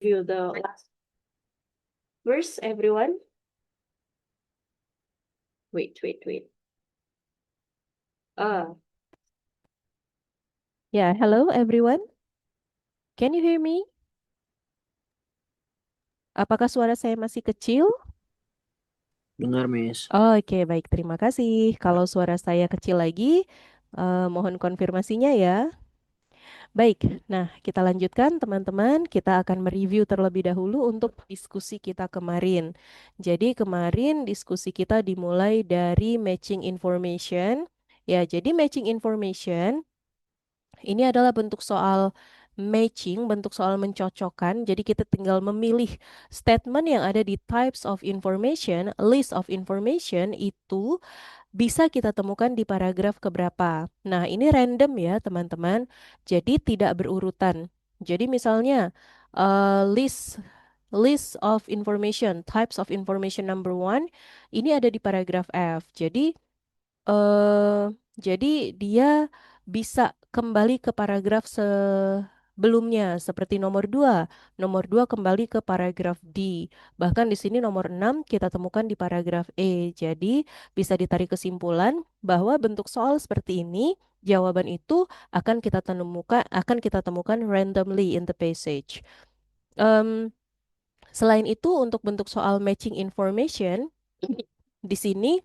review the last verse, everyone. Wait. Yeah, hello everyone. Can you hear me? Apakah suara saya masih kecil? Dengar, Miss. Oke, baik. Terima kasih. Kalau suara saya kecil lagi, mohon konfirmasinya ya. Baik, nah kita lanjutkan teman-teman. Kita akan mereview terlebih dahulu untuk diskusi kita kemarin. Jadi kemarin diskusi kita dimulai dari matching information. Ya, jadi matching information ini adalah bentuk soal matching, bentuk soal mencocokkan. Jadi kita tinggal memilih statement yang ada di types of information, list of information itu bisa kita temukan di paragraf keberapa. Nah, ini random ya, teman-teman. Jadi tidak berurutan. Jadi misalnya list list of information, types of information number one, ini ada di paragraf F. Eh, jadi dia bisa kembali ke paragraf sebelumnya seperti nomor 2. Nomor 2 kembali ke paragraf D. Bahkan di sini nomor 6 kita temukan di paragraf E. Jadi bisa ditarik kesimpulan bahwa bentuk soal seperti ini jawaban itu akan kita temukan randomly in the passage. Em, Selain itu untuk bentuk soal matching information di sini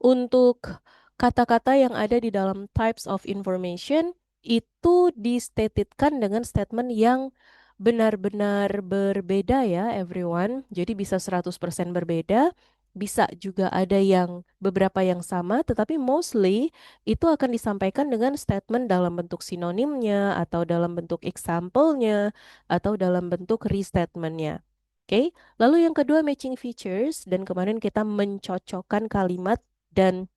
untuk kata-kata yang ada di dalam types of information itu distatetkan dengan statement yang benar-benar berbeda ya everyone. Jadi bisa 100% berbeda, bisa juga ada yang beberapa yang sama, tetapi mostly itu akan disampaikan dengan statement dalam bentuk sinonimnya atau dalam bentuk example-nya atau dalam bentuk restatement-nya. Oke, lalu yang kedua matching features dan kemarin kita mencocokkan kalimat dan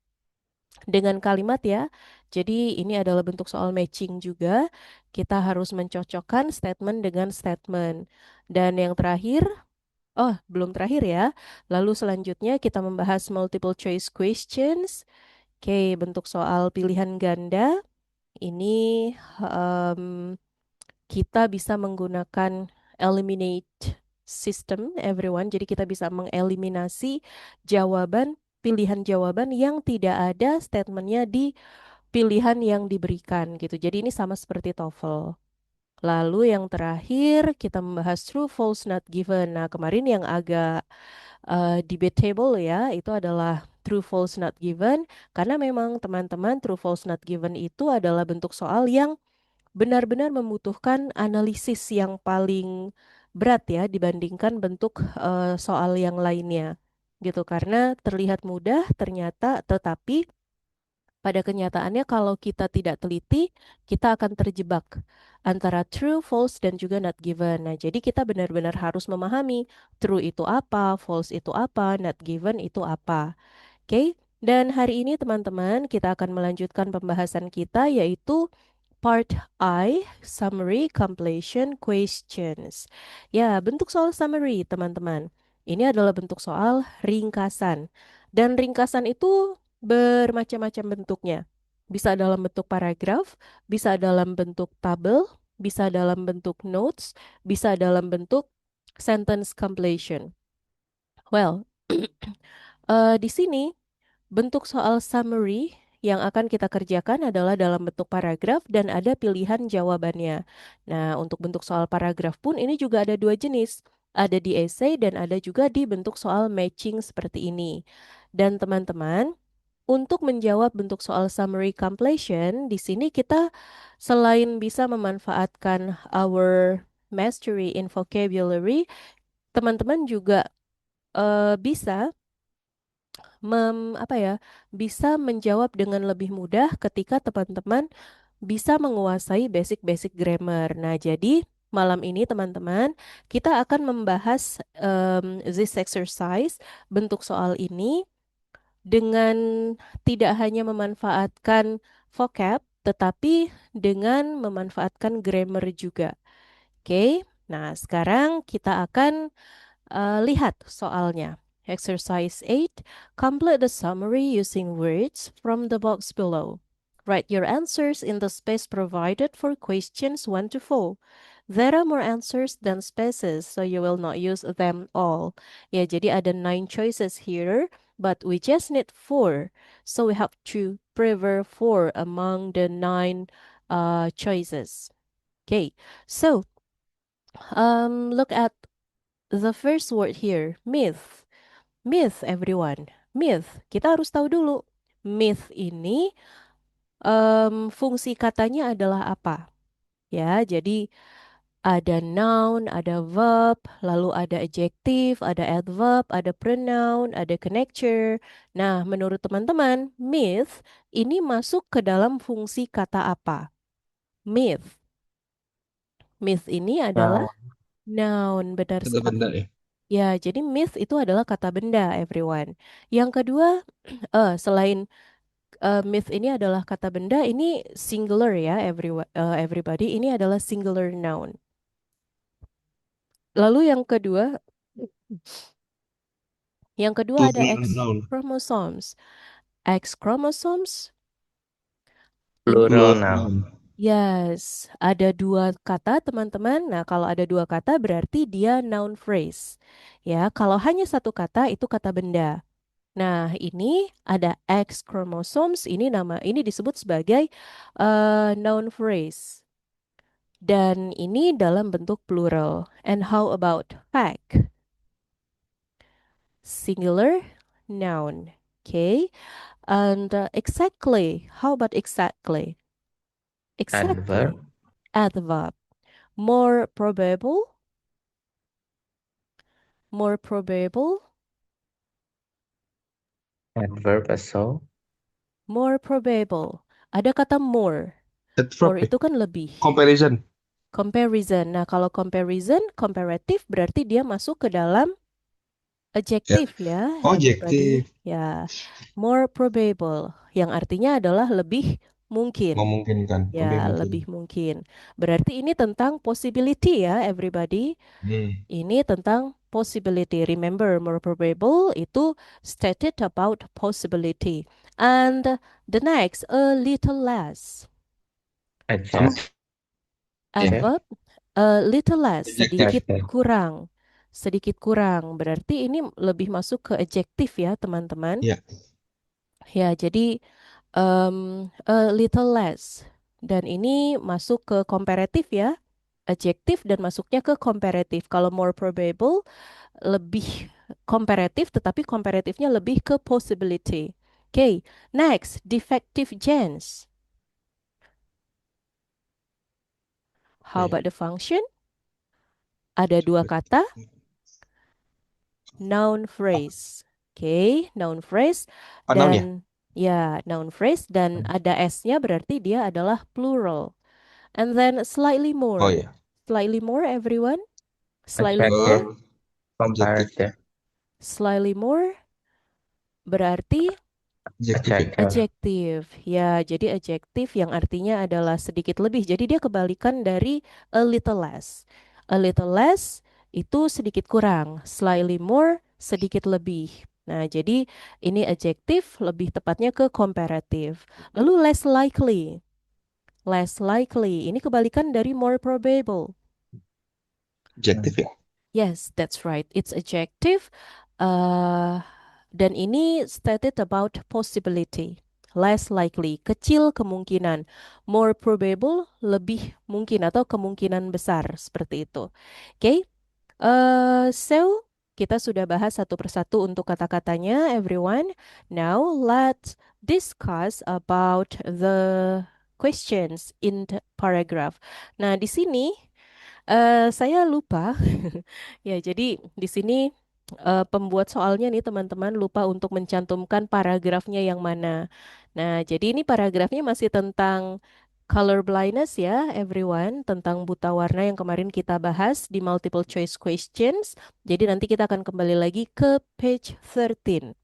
dengan kalimat ya. Jadi ini adalah bentuk soal matching juga. Kita harus mencocokkan statement dengan statement. Dan yang terakhir, oh belum terakhir ya. Lalu selanjutnya kita membahas multiple choice questions. Oke, bentuk soal pilihan ganda. Ini kita bisa menggunakan eliminate system everyone. Jadi kita bisa mengeliminasi pilihan jawaban yang tidak ada statementnya di pilihan yang diberikan gitu. Jadi ini sama seperti TOEFL. Lalu yang terakhir kita membahas true, false, not given. Nah kemarin yang agak debatable ya itu adalah true, false, not given. Karena memang teman-teman true, false, not given itu adalah bentuk soal yang benar-benar membutuhkan analisis yang paling berat ya dibandingkan bentuk soal yang lainnya gitu karena terlihat mudah ternyata tetapi pada kenyataannya kalau kita tidak teliti kita akan terjebak antara true, false dan juga not given. Nah, jadi kita benar-benar harus memahami true itu apa, false itu apa, not given itu apa. Oke? Dan hari ini teman-teman kita akan melanjutkan pembahasan kita yaitu Part I, Summary Completion Questions. Ya, bentuk soal summary, teman-teman. Ini adalah bentuk soal ringkasan. Dan ringkasan itu bermacam-macam bentuknya. Bisa dalam bentuk paragraf, bisa dalam bentuk tabel, bisa dalam bentuk notes, bisa dalam bentuk sentence completion. Well, di sini bentuk soal summary yang akan kita kerjakan adalah dalam bentuk paragraf dan ada pilihan jawabannya. Nah, untuk bentuk soal paragraf pun ini juga ada dua jenis. Ada di essay dan ada juga di bentuk soal matching seperti ini. Dan teman-teman, untuk menjawab bentuk soal summary completion, di sini kita selain bisa memanfaatkan our mastery in vocabulary, teman-teman juga bisa bisa menjawab dengan lebih mudah ketika teman-teman bisa menguasai basic-basic grammar. Nah, jadi malam ini teman-teman kita akan membahas this exercise, bentuk soal ini dengan tidak hanya memanfaatkan vocab, tetapi dengan memanfaatkan grammar juga. Oke, nah sekarang kita akan lihat soalnya. Exercise 8. Complete the summary using words from the box below. Write your answers in the space provided for questions 1 to 4. There are more answers than spaces, so you will not use them all. Ya, jadi ada 9 choices here, but we just need 4. So we have to prefer 4 among the 9 choices. Okay, so look at the first word here, myth. Myth, everyone. Myth, kita harus tahu dulu. Myth ini fungsi katanya adalah apa? Ya, jadi ada noun, ada verb, lalu ada adjective, ada adverb, ada pronoun, ada connector. Nah, menurut teman-teman, myth ini masuk ke dalam fungsi kata apa? Myth. Myth ini adalah Nah, noun, benar kata benda sekali. ya. Ya, jadi myth itu adalah kata benda, everyone. Yang kedua, selain myth ini adalah kata benda, ini singular ya, everybody. Ini adalah singular noun. Lalu yang kedua ada Plural X noun. chromosomes. X chromosomes ini Plural noun. yes, ada 2 kata teman-teman. Nah, kalau ada 2 kata berarti dia noun phrase. Ya, kalau hanya 1 kata itu kata benda. Nah, ini ada X chromosomes, ini disebut sebagai noun phrase. Dan ini dalam bentuk plural. And how about fact? Singular noun. Okay. And exactly. How about exactly? Exactly. Adverb. More probable. More probable. Adverb also. More probable. Ada kata more. Adverb More ya. itu kan lebih. Comparison. Comparison. Nah, kalau comparison, comparative berarti dia masuk ke dalam adjective ya, everybody. Objektif. Ya, more probable. Yang artinya adalah lebih mungkin. Memungkinkan. Lebih Ya, mungkin. lebih mungkin. Berarti ini tentang possibility ya, everybody. Ini tentang possibility. Remember, more probable itu stated about possibility. And the next, a little less. Adjective. Adverb, a little less, sedikit Adjective. kurang. Sedikit kurang. Berarti ini lebih masuk ke adjektif ya, teman-teman. Ya. Ya, jadi a little less. Dan ini masuk ke comparative ya. Adjektif dan masuknya ke comparative. Kalau more probable lebih komparatif, tetapi komparatifnya lebih ke possibility. Okay, next, defective genes. How about the function? Ada 2 kata, noun phrase. Okay, noun phrase. Noun ya? Dan noun phrase dan ada S-nya berarti dia adalah plural. And then slightly more. Oh ya. Slightly more, everyone. Slightly Adjective. more. Objektif. Slightly more berarti Adjektif ya. adjektif. Ya, jadi adjektif yang artinya adalah sedikit lebih. Jadi dia kebalikan dari a little less. A little less itu sedikit kurang. Slightly more, sedikit lebih. Nah, jadi ini adjektif lebih tepatnya ke comparative. Lalu less likely. Less likely. Ini kebalikan dari more probable. Adjektif ya. Yes, that's right. It's adjective. Dan ini stated about possibility. Less likely, kecil kemungkinan. More probable, lebih mungkin atau kemungkinan besar seperti itu. Oke, so kita sudah bahas satu persatu untuk kata-katanya, everyone. Now let's discuss about the questions in the paragraph. Nah, di sini saya lupa. Ya, jadi di sini pembuat soalnya nih teman-teman lupa untuk mencantumkan paragrafnya yang mana. Nah, jadi ini paragrafnya masih tentang color blindness ya, everyone, tentang buta warna yang kemarin kita bahas di multiple choice questions. Jadi nanti kita akan kembali lagi ke page 13.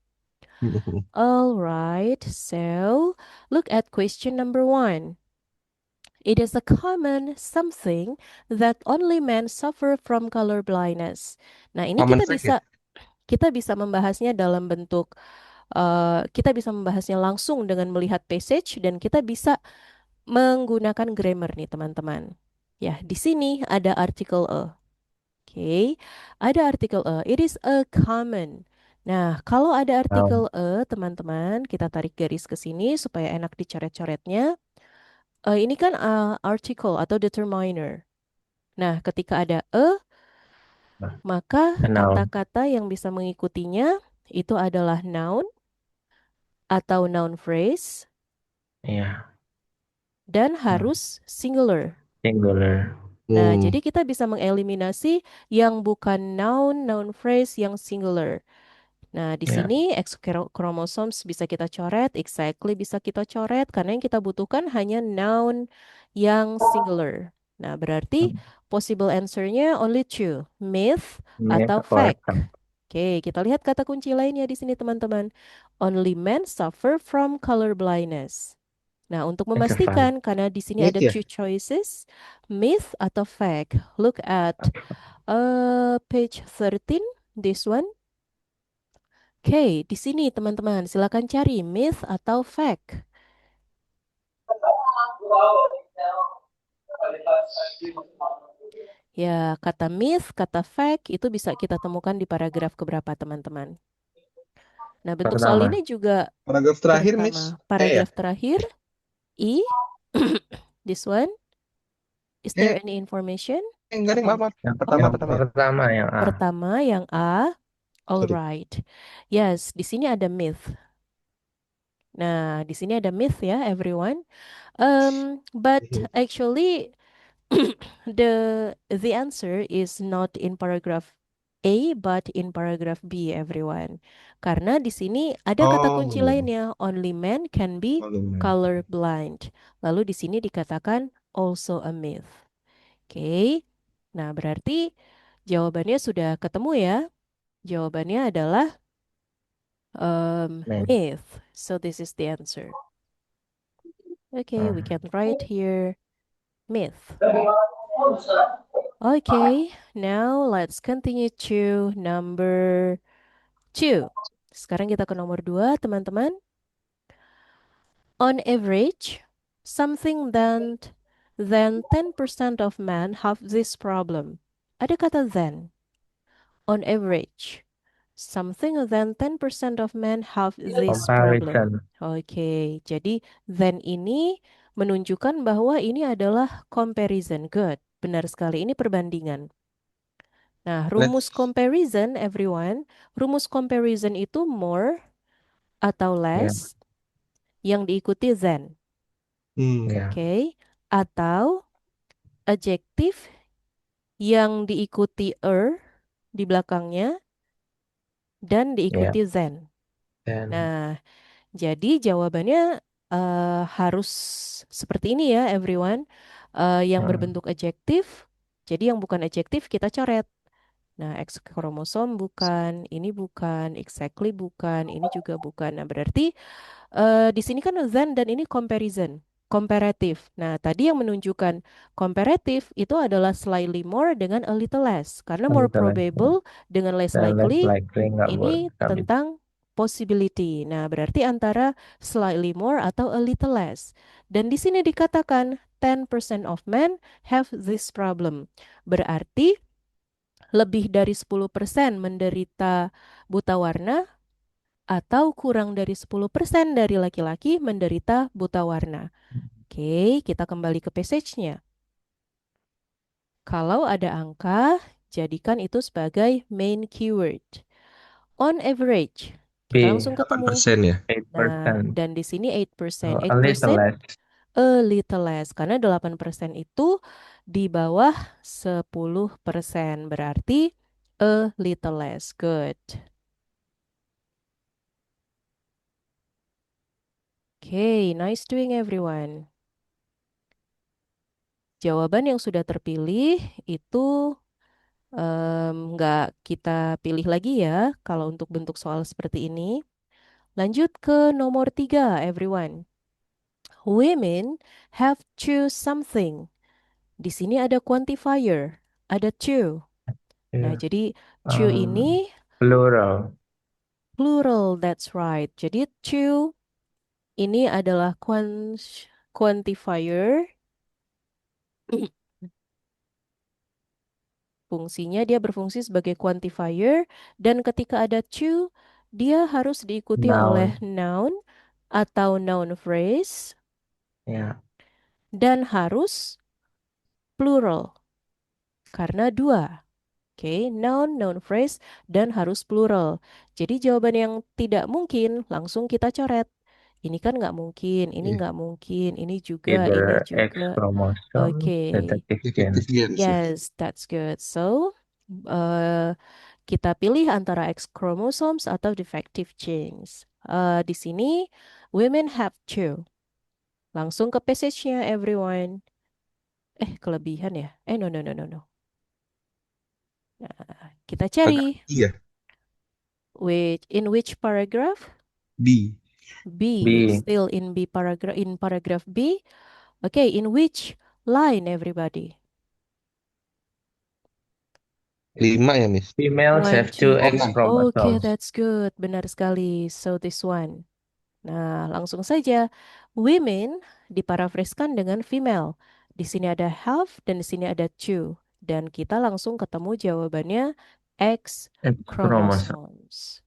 Alright, so look at question number 1. It is a common something that only men suffer from color blindness. Nah, ini Common fact ya. kita bisa membahasnya dalam bentuk kita bisa membahasnya langsung dengan melihat passage dan kita bisa menggunakan grammar nih, teman-teman. Ya, di sini ada artikel a. Oke, ada artikel a. It is a common. Nah, kalau ada artikel a, teman-teman, kita tarik garis ke sini supaya enak dicoret-coretnya. Ini kan article atau determiner. Nah, ketika ada a, maka A noun. kata-kata yang bisa mengikutinya itu adalah noun atau noun phrase Yeah. dan harus singular. Singular. Nah, jadi kita bisa mengeliminasi yang bukan noun, noun phrase yang singular. Nah, di Ya. sini X chromosomes bisa kita coret, exactly bisa kita coret, karena yang kita butuhkan hanya noun yang singular. Nah, berarti possible answer-nya only two, myth Myth atau or fact. fact. Oke, kita lihat kata kunci lainnya di sini, teman-teman. Only men suffer from color blindness. Nah, untuk It's a fact. memastikan, karena di sini ada Myth ya? two choices, myth atau fact. Look at page 13, this one. Oke, di sini teman-teman, silakan cari myth atau fact. Ya, kata myth, kata fact itu bisa kita temukan di paragraf keberapa, teman-teman. Nah, bentuk soal Pertama. ini juga Paragraf terakhir, Miss. pertama. Paragraf terakhir, I, this one. Is there any information? Enggak, maaf. Yang Pertama. pertama yang A. Pertama, yang A. Alright. Yes, di sini ada myth. Nah, di sini ada myth ya, everyone. But actually, the answer is not in paragraph A, but in paragraph B, everyone. Karena di sini ada kata kunci lainnya. Only men can be color blind. Lalu di sini dikatakan also a myth. Oke. Nah, berarti jawabannya sudah ketemu ya. Jawabannya adalah Men. myth. So this is the answer. Okay, we can write here myth. Okay, now let's continue to number 2. Sekarang kita ke nomor 2, teman-teman. On average, something than 10% of men have this problem. Ada kata then. On average, something than 10% of men have this problem. Comparison. Oke, jadi then ini menunjukkan bahwa ini adalah comparison. Good, benar sekali. Ini perbandingan. Nah, rumus comparison, everyone. Rumus comparison itu more atau less yang diikuti than. Ya. Oke, atau adjective yang diikuti di belakangnya dan diikuti than. Dan Nah, jadi jawabannya harus seperti ini ya, everyone. Yang berbentuk adjektif, jadi yang bukan adjektif kita coret. Nah, X kromosom bukan, ini bukan, exactly bukan, ini juga bukan. Nah, berarti di sini kan than dan ini comparison, comparative. Nah, tadi yang menunjukkan comparative itu adalah slightly more dengan a little less. Karena more little less. probable dengan less dan less likely likely nggak ini nggak bisa. tentang possibility. Nah, berarti antara slightly more atau a little less. Dan di sini dikatakan 10% of men have this problem. Berarti lebih dari 10% menderita buta warna atau kurang dari 10% dari laki-laki menderita buta warna. Oke, kita kembali ke passage-nya. Kalau ada angka, jadikan itu sebagai main keyword. On average, kita B. langsung ketemu. 8% ya? 8%. Nah, dan di sini 8%. A little 8%, less. a little less. Karena 8% itu di bawah 10%. Berarti a little less. Good. Okay, nice doing everyone. Jawaban yang sudah terpilih itu nggak kita pilih lagi ya kalau untuk bentuk soal seperti ini. Lanjut ke nomor 3, everyone. Women have choose something. Di sini ada quantifier, ada two. Nah, Yeah. jadi two ini Plural. plural, that's right. Jadi two ini adalah quantifier fungsinya dia berfungsi sebagai quantifier, dan ketika ada to, dia harus diikuti oleh Noun. noun atau noun phrase Ya. dan harus plural karena dua. Oke, noun, noun phrase, dan harus plural. Jadi jawaban yang tidak mungkin langsung kita coret. Ini kan nggak mungkin, ini Iya. nggak mungkin, ini Either X juga. chromosome, Oke, defective gene. Defective gains ya. yes, that's good. So, kita pilih antara X chromosomes atau defective genes. Di sini, women have two. Langsung ke passage-nya, everyone. Kelebihan ya? No, no, no, no, no. Nah, kita cari. Iya. In which paragraph? B. B. Still in paragraph B. Okay, in which line, everybody? 5 ya, Miss. Females One, have two two, X three. Okay, chromosomes. that's good. Benar sekali. So this one. Nah, langsung saja. Women diparafraskan dengan female. Di sini ada have dan di sini ada two. Dan kita langsung ketemu jawabannya X X chromosome. chromosomes.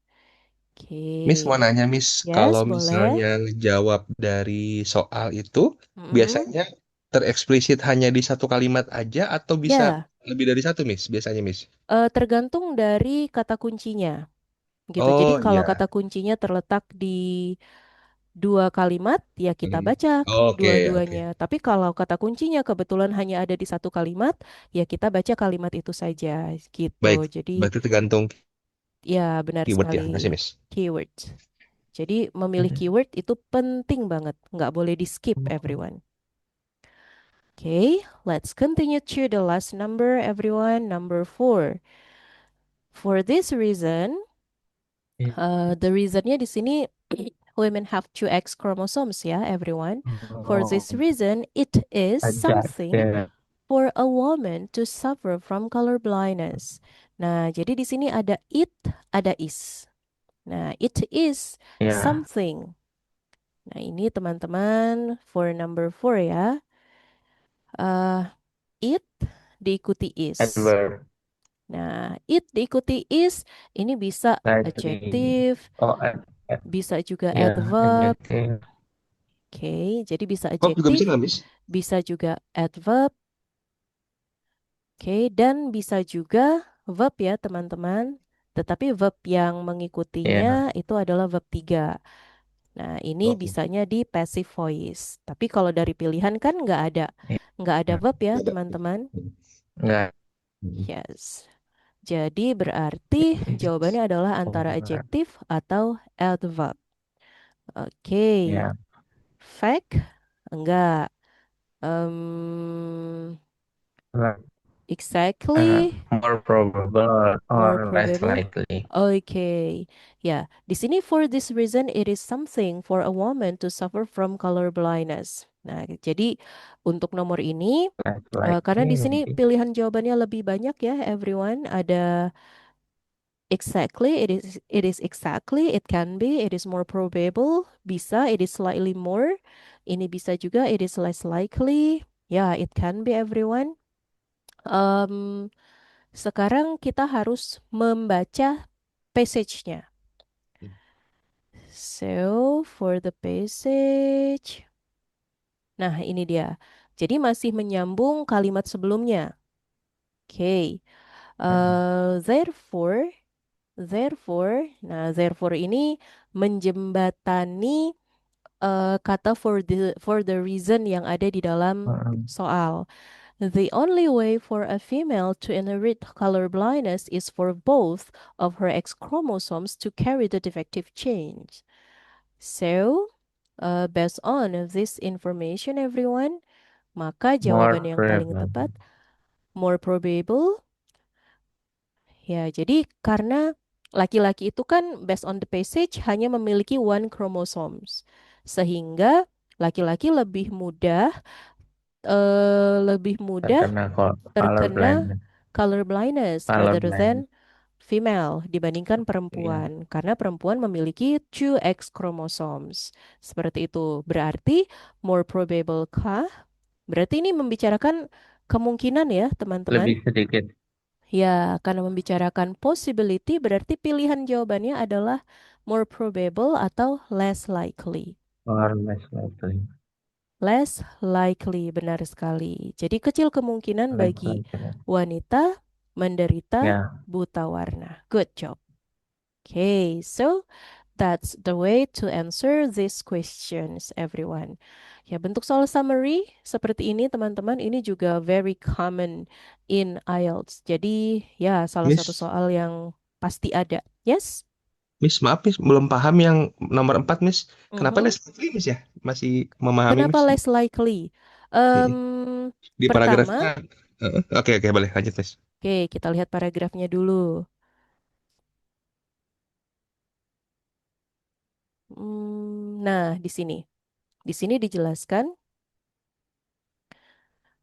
Miss mau Oke. nanya, Miss, Yes, kalau boleh. misalnya ngejawab dari soal itu, Mm-mm. biasanya tereksplisit hanya di satu kalimat aja atau bisa Ya, lebih dari satu, Miss? Biasanya, Miss. tergantung dari kata kuncinya. Gitu. Jadi Oh kalau iya. kata kuncinya terletak di dua kalimat, ya kita Hmm. baca Oke, dua-duanya. Tapi kalau kata kuncinya kebetulan hanya ada di satu kalimat, ya kita baca kalimat itu saja. Gitu. Baik, Jadi berarti tergantung ya benar keyword ya. sekali. Makasih, Miss. Keyword. Jadi memilih keyword itu penting banget. Nggak boleh di skip, everyone. Okay, let's continue to the last number, everyone. Number 4. For this reason, the reasonnya di sini women have two X chromosomes ya, everyone. For this reason, it is something Adjective. for a woman to suffer from color blindness. Nah, jadi di sini ada it, ada is. Nah, it is Ya. something. Nah, ini teman-teman for number 4 ya. It diikuti is. Adverb. Nah, it diikuti is, ini bisa Likely. adjective, Oh, bisa juga ya, adverb. adjective. Oke, jadi bisa Verb juga bisa adjective, nggak, Miss? bisa juga adverb. Oke, dan bisa juga verb ya, teman-teman. Tetapi verb yang mengikutinya itu adalah verb 3. Nah, ini Oke. bisanya di passive voice. Tapi kalau dari pilihan kan nggak ada verb ya, Nggak ada. teman-teman. Enggak. Yes. Jadi berarti jawabannya adalah antara adjective atau adverb. Oke. Ya. Fact? Enggak. Um, exactly. More probable More or less probable. likely. Okay. Ya, di sini for this reason it is something for a woman to suffer from color blindness. Nah, jadi untuk nomor ini Less karena di likely, sini maybe. pilihan jawabannya lebih banyak ya, everyone. Ada exactly, it is exactly, it can be, it is more probable, bisa, it is slightly more. Ini bisa juga, it is less likely. Ya, it can be, everyone. Sekarang kita harus membaca passage-nya. So, for the passage. Nah, ini dia. Jadi masih menyambung kalimat sebelumnya. Okay. Therefore, nah therefore ini menjembatani kata for the reason yang ada di dalam soal. The only way for a female to inherit color blindness is for both of her X chromosomes to carry the defective change. So, based on this information, everyone, maka jawaban yang paling tepat more probable. Ya, jadi karena laki-laki itu kan based on the passage hanya memiliki one chromosomes, sehingga laki-laki lebih mudah Terkena color blindness. color blindness Color rather than blindness. female dibandingkan Iya. perempuan, karena perempuan memiliki two X chromosomes. Seperti itu. Berarti more probable kah? Berarti ini membicarakan kemungkinan ya, teman-teman. Lebih sedikit. Ya, karena membicarakan possibility berarti pilihan jawabannya adalah more probable atau less likely. Or less likely. Less likely, benar sekali. Jadi kecil kemungkinan Less bagi likely. wanita menderita Ya, buta warna. Good job. Okay, so that's the way to answer these questions, everyone. Ya, bentuk soal summary seperti ini, teman-teman, ini juga very common in IELTS. Jadi, ya, salah satu Miss, soal yang pasti ada. Yes? Maaf, Miss, belum paham yang nomor 4, Miss. Kenapa Mhm. less likely, Miss ya? Masih memahami, Kenapa Miss? less likely? Mm-mm. Di Pertama, paragrafnya. Oke, boleh lanjut, Miss. oke, kita lihat paragrafnya dulu. Nah, di sini. Di sini dijelaskan,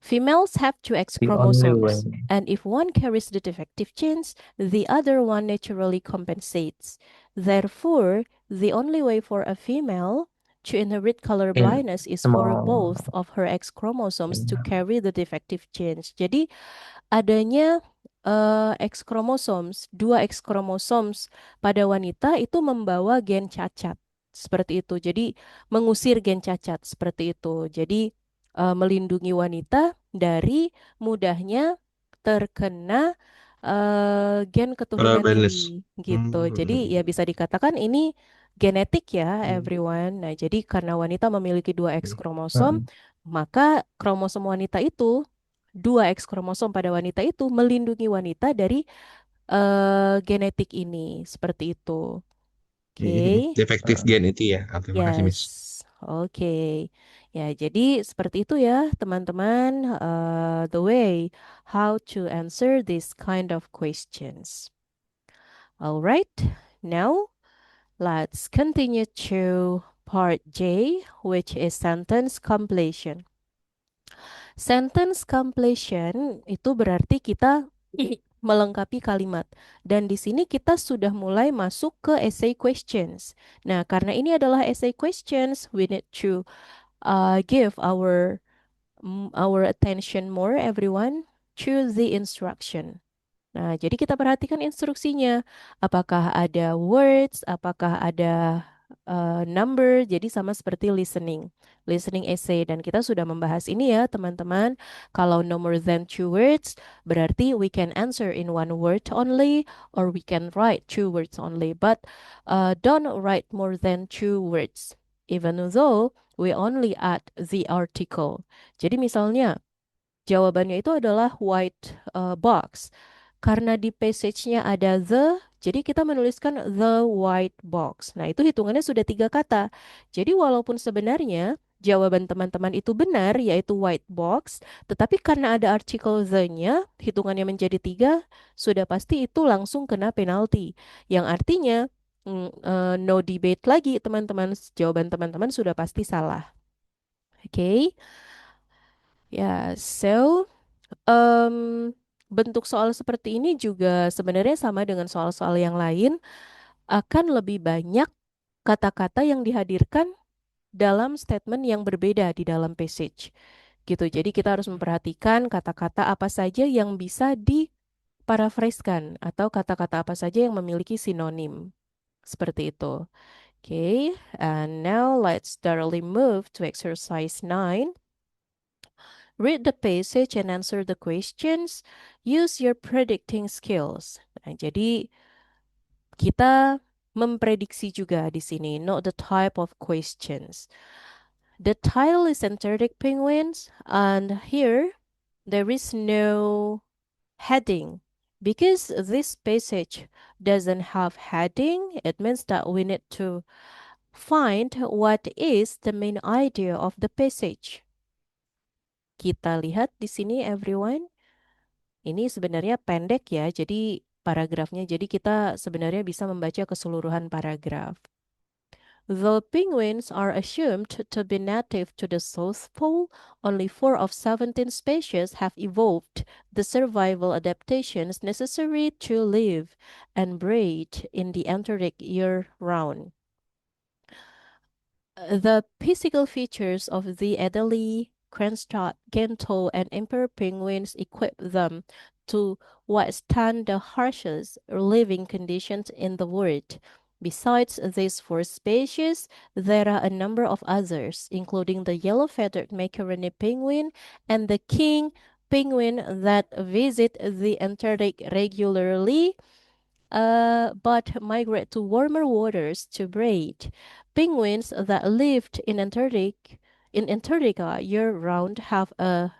females have two X the only chromosomes, way. and if one carries the defective genes, the other one naturally compensates. Therefore, the only way for a female to inherit color In blindness is for small. both of her X chromosomes to carry the defective genes. Jadi, adanya X chromosomes, dua X chromosomes pada wanita itu membawa gen cacat. Seperti itu. Jadi, mengusir gen cacat seperti itu. Jadi, melindungi wanita dari mudahnya terkena gen Color keturunan blindness. ini gitu. Jadi ya bisa dikatakan ini genetik ya everyone. Nah, jadi karena wanita memiliki dua X kromosom, maka kromosom wanita itu dua X kromosom pada wanita itu melindungi wanita dari genetik ini seperti itu. Oke. Defektif gen itu ya. Oke, makasih, Yes, Miss. oke. Ya, jadi seperti itu ya, teman-teman. The way how to answer this kind of questions. Alright, now let's continue to part J, which is sentence completion. Sentence completion itu berarti kita melengkapi kalimat. Dan di sini kita sudah mulai masuk ke essay questions. Nah, karena ini adalah essay questions, we need to give our attention more, everyone, to the instruction. Nah, jadi kita perhatikan instruksinya. Apakah ada words, apakah ada number, jadi sama seperti listening essay. Dan kita sudah membahas ini ya, teman-teman. Kalau no more than two words, berarti we can answer in one word only, or we can write two words only. But don't write more than two words, even though we only add the article. Jadi misalnya, jawabannya itu adalah white box. Karena di passage-nya ada the, jadi kita menuliskan the white box. Nah, itu hitungannya sudah 3 kata. Jadi walaupun sebenarnya jawaban teman-teman itu benar, yaitu white box, tetapi karena ada artikel the-nya, hitungannya menjadi 3, sudah pasti itu langsung kena penalti. Yang artinya, no debate lagi teman-teman, jawaban teman-teman sudah pasti salah. Oke? Ya, so bentuk soal seperti ini juga sebenarnya sama dengan soal-soal yang lain, akan lebih banyak kata-kata yang dihadirkan dalam statement yang berbeda di dalam passage. Gitu. Jadi kita harus memperhatikan kata-kata apa saja yang bisa diparafraskan atau kata-kata apa saja yang memiliki sinonim. Seperti itu. Okay, and now let's thoroughly move to exercise 9. Read the passage and answer the questions. Use your predicting skills. Nah, jadi kita memprediksi juga di sini. Note the type of questions. The title is Antarctic Penguins, and here there is no heading. Because this passage doesn't have heading, it means that we need to find what is the main idea of the passage. Kita lihat di sini, everyone. Ini sebenarnya pendek ya, jadi paragrafnya. Jadi kita sebenarnya bisa membaca keseluruhan paragraf. The penguins are assumed to be native to the South Pole. Only 4 of 17 species have evolved the survival adaptations necessary to live and breed in the Antarctic year-round. The physical features of the Adelie, Kronstadt, Gento, and Emperor penguins equip them to withstand the harshest living conditions in the world. Besides these four species, there are a number of others, including the yellow-feathered macaroni penguin and the king penguin that visit the Antarctic regularly, but migrate to warmer waters to breed. Penguins that lived in Antarctica year-round have a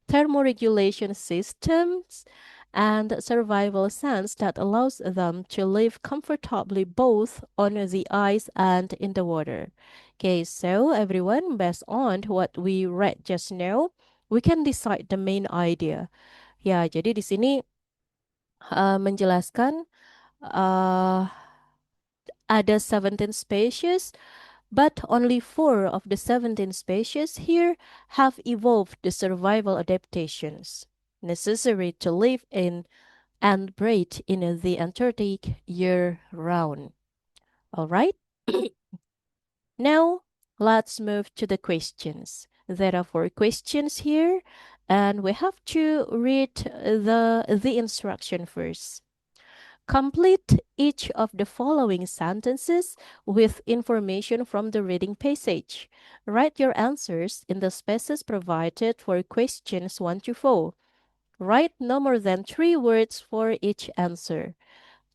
thermoregulation systems and survival sense that allows them to live comfortably both on the ice and in the water. Okay, so everyone, based on what we read just now, we can decide the main idea. Ya, jadi di sini menjelaskan uh, ada 17 species, but only 4 of the 17 species here have evolved the survival adaptations necessary to live in and breed in the Antarctic year round. All right? Now, let's move to the questions. There are 4 questions here, and we have to read the instruction first. Complete each of the following sentences with information from the reading passage. Write your answers in the spaces provided for questions 1 to 4. Write no more than 3 words for each answer.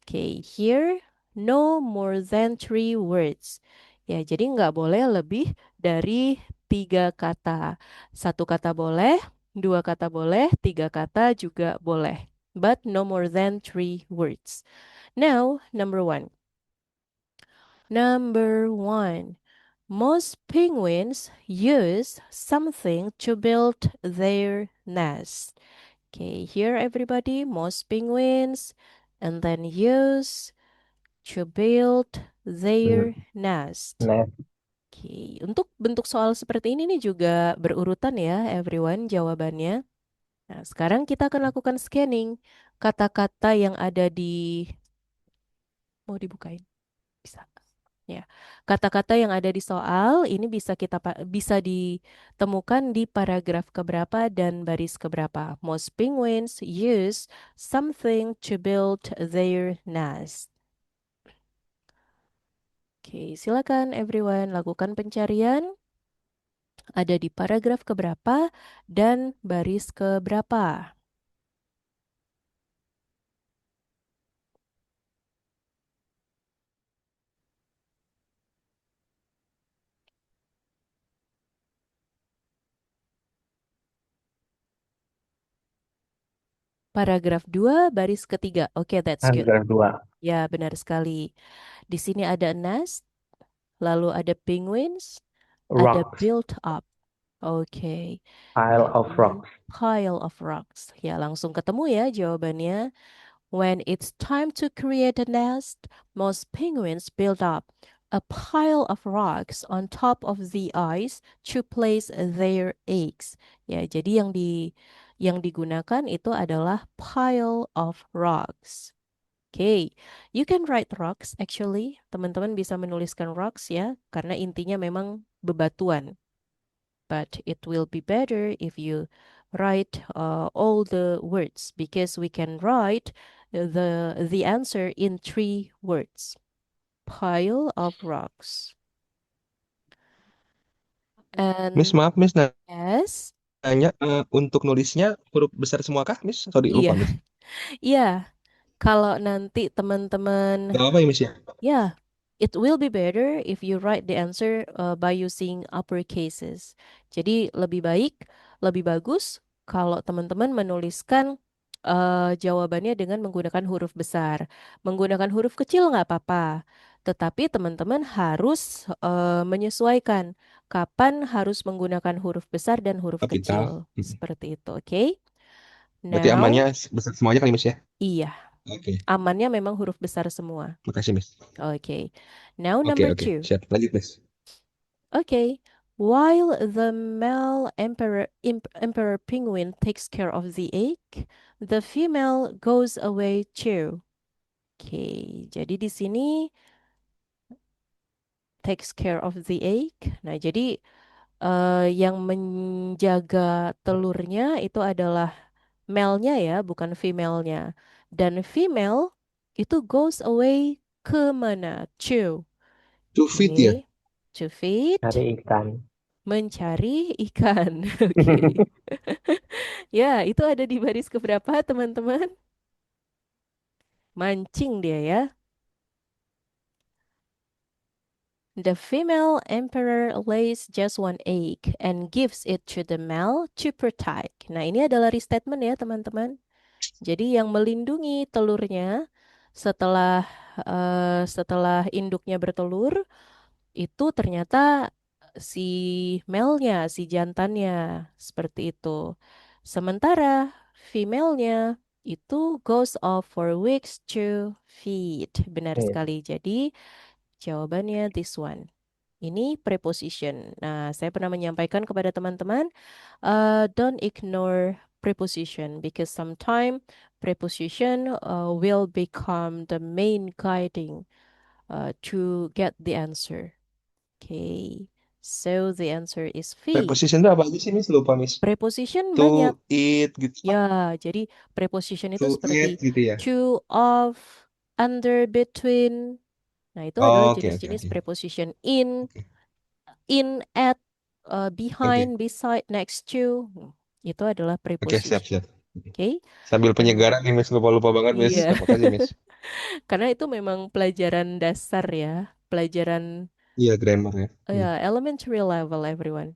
Okay, here no more than 3 words. Ya, jadi nggak boleh lebih dari 3 kata. 1 kata boleh, 2 kata boleh, 3 kata juga boleh. But no more than 3 words. Now, number 1. Most penguins use something to build their nest. Okay, here everybody, most penguins, and then use to build their nest. Nest. Oke, untuk bentuk soal seperti ini nih juga berurutan ya everyone jawabannya. Nah, sekarang kita akan lakukan scanning kata-kata yang ada di... Mau dibukain? Bisa. Ya, kata-kata yang ada di soal ini bisa ditemukan di paragraf keberapa dan baris keberapa. Most penguins use something to build their nest. Oke, silakan everyone lakukan pencarian. Ada di paragraf keberapa dan baris keberapa. Paragraf 2, baris ketiga. Oke, that's good. Paragraf 2. Ya, benar sekali. Di sini ada nest, lalu ada penguins, ada Rocks. built up. Oke. Pile of rocks. Pile of rocks. Ya, langsung ketemu ya jawabannya. When it's time to create a nest, most penguins build up a pile of rocks on top of the ice to place their eggs. Ya, jadi yang digunakan itu adalah pile of rocks. Okay, you can write rocks actually. Teman-teman bisa menuliskan rocks ya, karena intinya memang bebatuan. But it will be better if you write all the words because we can write the answer in 3 words. Pile of rocks. And Miss, maaf, Miss, yes, nanya untuk nulisnya huruf besar semua kah, Miss? Sorry, lupa, iya, Miss. iya. Kalau nanti teman-teman, Gak apa ya, Miss ya? yeah, it will be better if you write the answer by using upper cases. Jadi lebih baik, lebih bagus kalau teman-teman menuliskan jawabannya dengan menggunakan huruf besar. Menggunakan huruf kecil nggak apa-apa, tetapi teman-teman harus menyesuaikan kapan harus menggunakan huruf besar dan huruf Kapital. kecil. Seperti itu, oke? Berarti Now, amannya besar semuanya kali, Miss ya? iya, Oke, amannya memang huruf besar semua. makasih, Miss. Okay. Now Oke, number oke. 2. Siap. Lanjut, Miss. Okay. While the male emperor penguin takes care of the egg, the female goes away too. Okay. Jadi di sini takes care of the egg. Nah, jadi yang menjaga telurnya itu adalah Male-nya ya, bukan female-nya. Dan female itu goes away ke mana? To. 2 feet ya? Oke. To feed, Cari ikan. mencari ikan. Oke. Ya, itu ada di baris keberapa, teman-teman? Mancing dia ya. The female emperor lays just one egg and gives it to the male to protect. Nah, ini adalah restatement ya, teman-teman. Jadi yang melindungi telurnya setelah setelah induknya bertelur itu ternyata si male-nya, si jantannya seperti itu. Sementara female-nya itu goes off for weeks to feed. Benar Iya. sekali. Jadi jawabannya this one. Ini preposition. Nah, saya pernah menyampaikan kepada teman-teman, don't ignore preposition because sometimes preposition will become the main guiding to get the answer. Okay, so the answer is feed. Preposition itu apa aja sih, Miss? Lupa, Miss. Preposition To, banyak. it, gitu. Ya, jadi preposition itu To, seperti it, gitu ya? to, of, under, between. Nah, itu adalah Oh, oke, oke, jenis-jenis oke. preposition Oke, at, oke. behind, beside, next to. Itu adalah Oke, preposition. siap. Oke. Sambil Dan penyegaran nih, Miss. Lupa-lupa banget, Miss. iya, Terima kasih, Miss. karena itu memang pelajaran dasar ya, pelajaran Iya, grammar ya. ya elementary level everyone.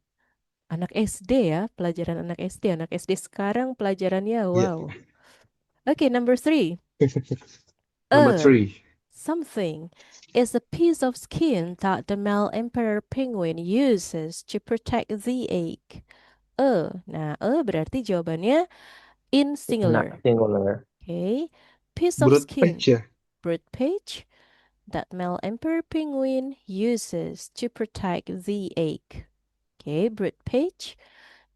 Anak SD ya, pelajaran anak SD. Anak SD sekarang pelajarannya Iya. wow. Oke, number 3. Number A 3. something is a piece of skin that the male emperor penguin uses to protect the egg. Nah, berarti jawabannya in Not singular. singular. Okay, piece of Brood skin, page ya? brood page that male emperor penguin uses to protect the egg. Okay, brood page.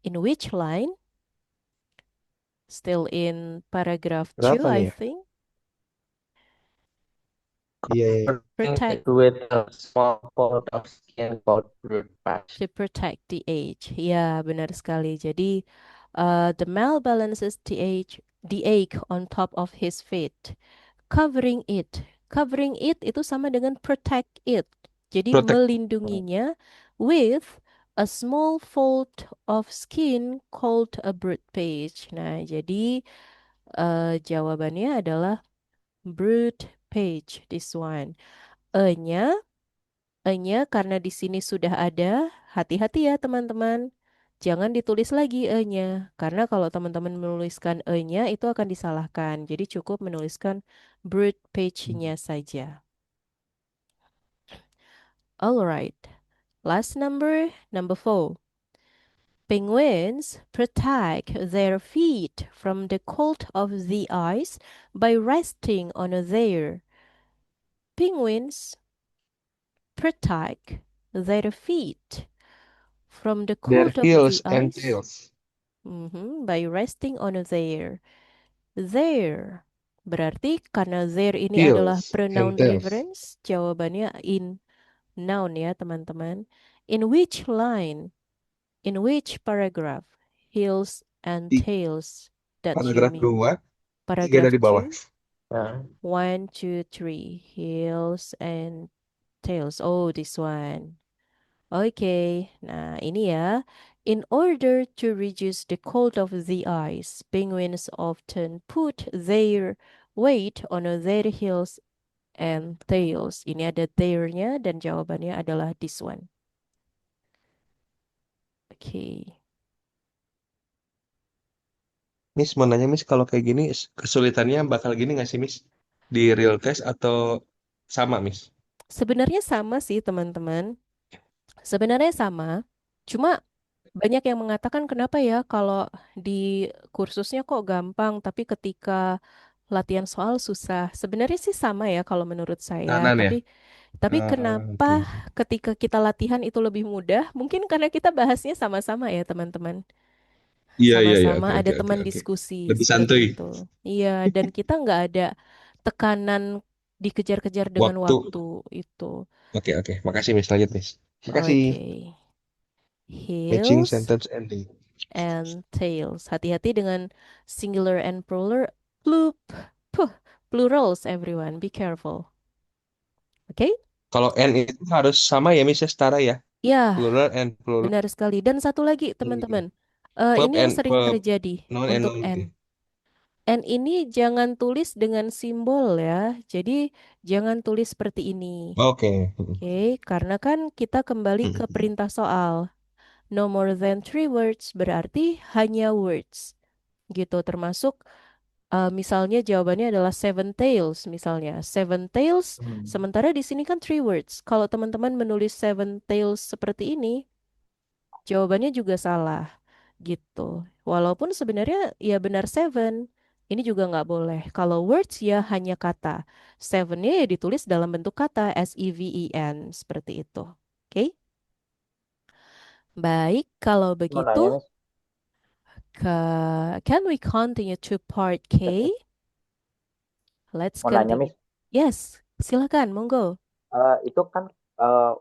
In which line? Still in paragraph 2, Berapa I nih ya? think. Iya. Protect With a small coat of skin called brood patch. to protect the egg. Ya, benar sekali. Jadi, the male balances the egg on top of his feet, covering it. Covering it itu sama dengan protect it. Jadi Protect. melindunginya with a small fold of skin called a brood page. Nah, jadi jawabannya adalah brood page. This one. E-nya karena di sini sudah ada, hati-hati ya teman-teman. Jangan ditulis lagi E-nya, karena kalau teman-teman menuliskan E-nya itu akan disalahkan. Jadi cukup menuliskan brood page-nya saja. Alright, last number 4. Penguins protect their feet from the cold of the ice by resting on their. Penguins protect their feet from the Their cold of heels the and ice tails. by resting on their. There. Berarti karena there ini adalah Heels and pronoun tails. reference, jawabannya in noun ya teman-teman. In which line? In which paragraph? Heels and Di tails. That you paragraf mean. 2, 3 Paragraph dari bawah. 2. Nah, 1, 2, 3. Heels and tails. Oh, this one. Oke, nah ini ya. In order to reduce the cold of the ice, penguins often put their weight on their heels and tails. Ini ada their-nya dan jawabannya adalah this one. Oke. Miss, mau nanya, Miss, kalau kayak gini kesulitannya bakal gini nggak sih, Miss? Di real case atau sama, Miss? Sebenarnya sama sih teman-teman. Sebenarnya sama. Cuma banyak yang mengatakan kenapa ya kalau di kursusnya kok gampang, tapi ketika latihan soal susah. Sebenarnya sih sama ya kalau menurut saya, Kanan ya? tapi Oke. kenapa ketika kita latihan itu lebih mudah? Mungkin karena kita bahasnya sama-sama ya, teman-teman. Iya. Sama-sama ada Oke. teman diskusi Lebih santuy. seperti itu. Iya, dan kita nggak ada tekanan dikejar-kejar dengan Waktu. waktu itu. Oke. Makasih, Miss. Lanjut, Miss. Oke. Makasih. Matching Heels sentence ending. and tails. Hati-hati dengan singular and plurals, everyone. Be careful. Oke? Kalau N itu harus sama ya, Miss, ya, setara ya. Ya, Plural and plural. benar sekali. Dan satu lagi, teman-teman. Ini yang sering terjadi Non and untuk non. N. N ini jangan tulis dengan simbol ya. Jadi jangan tulis seperti ini. Oke. Oke, karena kan kita kembali ke perintah soal. No more than 3 words berarti hanya words. Gitu, termasuk misalnya jawabannya adalah seven tails misalnya. Seven tails, sementara di sini kan 3 words. Kalau teman-teman menulis seven tails seperti ini, jawabannya juga salah. Gitu. Walaupun sebenarnya ya benar seven. Ini juga nggak boleh. Kalau words ya hanya kata. Seven-nya ya ditulis dalam bentuk kata seven seperti itu. Oke? Baik, kalau Mau nanya, begitu Miss. can we continue to part K? Let's Mau nanya, continue. Miss. Yes, silakan, monggo. Itu kan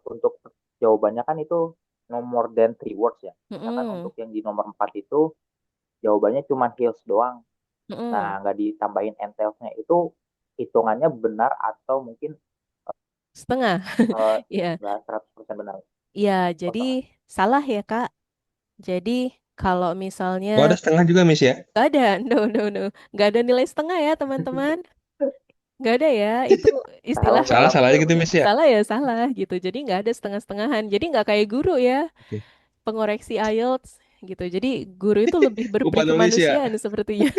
untuk jawabannya kan itu no more than 3 words ya. Misalkan Mm-mm, untuk yang di nomor 4 itu jawabannya cuma heels doang. mm-mm. Nah, nggak ditambahin entails-nya itu hitungannya benar atau mungkin Setengah. eh, Ya, nggak 100% benar. ya, Oh, jadi salah ya, Kak. Jadi kalau misalnya Oh, ada setengah juga, Miss, ya. nggak ada, no, nggak ada nilai setengah ya, teman-teman. Nggak ada ya, itu istilah Salah Salah aja gitu, benar-benar. Miss, ya. salah ya salah gitu. Jadi nggak ada setengah-setengahan. Jadi nggak kayak guru ya, Oke. pengoreksi IELTS gitu. Jadi guru itu lebih Lupa berperi nulis ya. kemanusiaan sepertinya.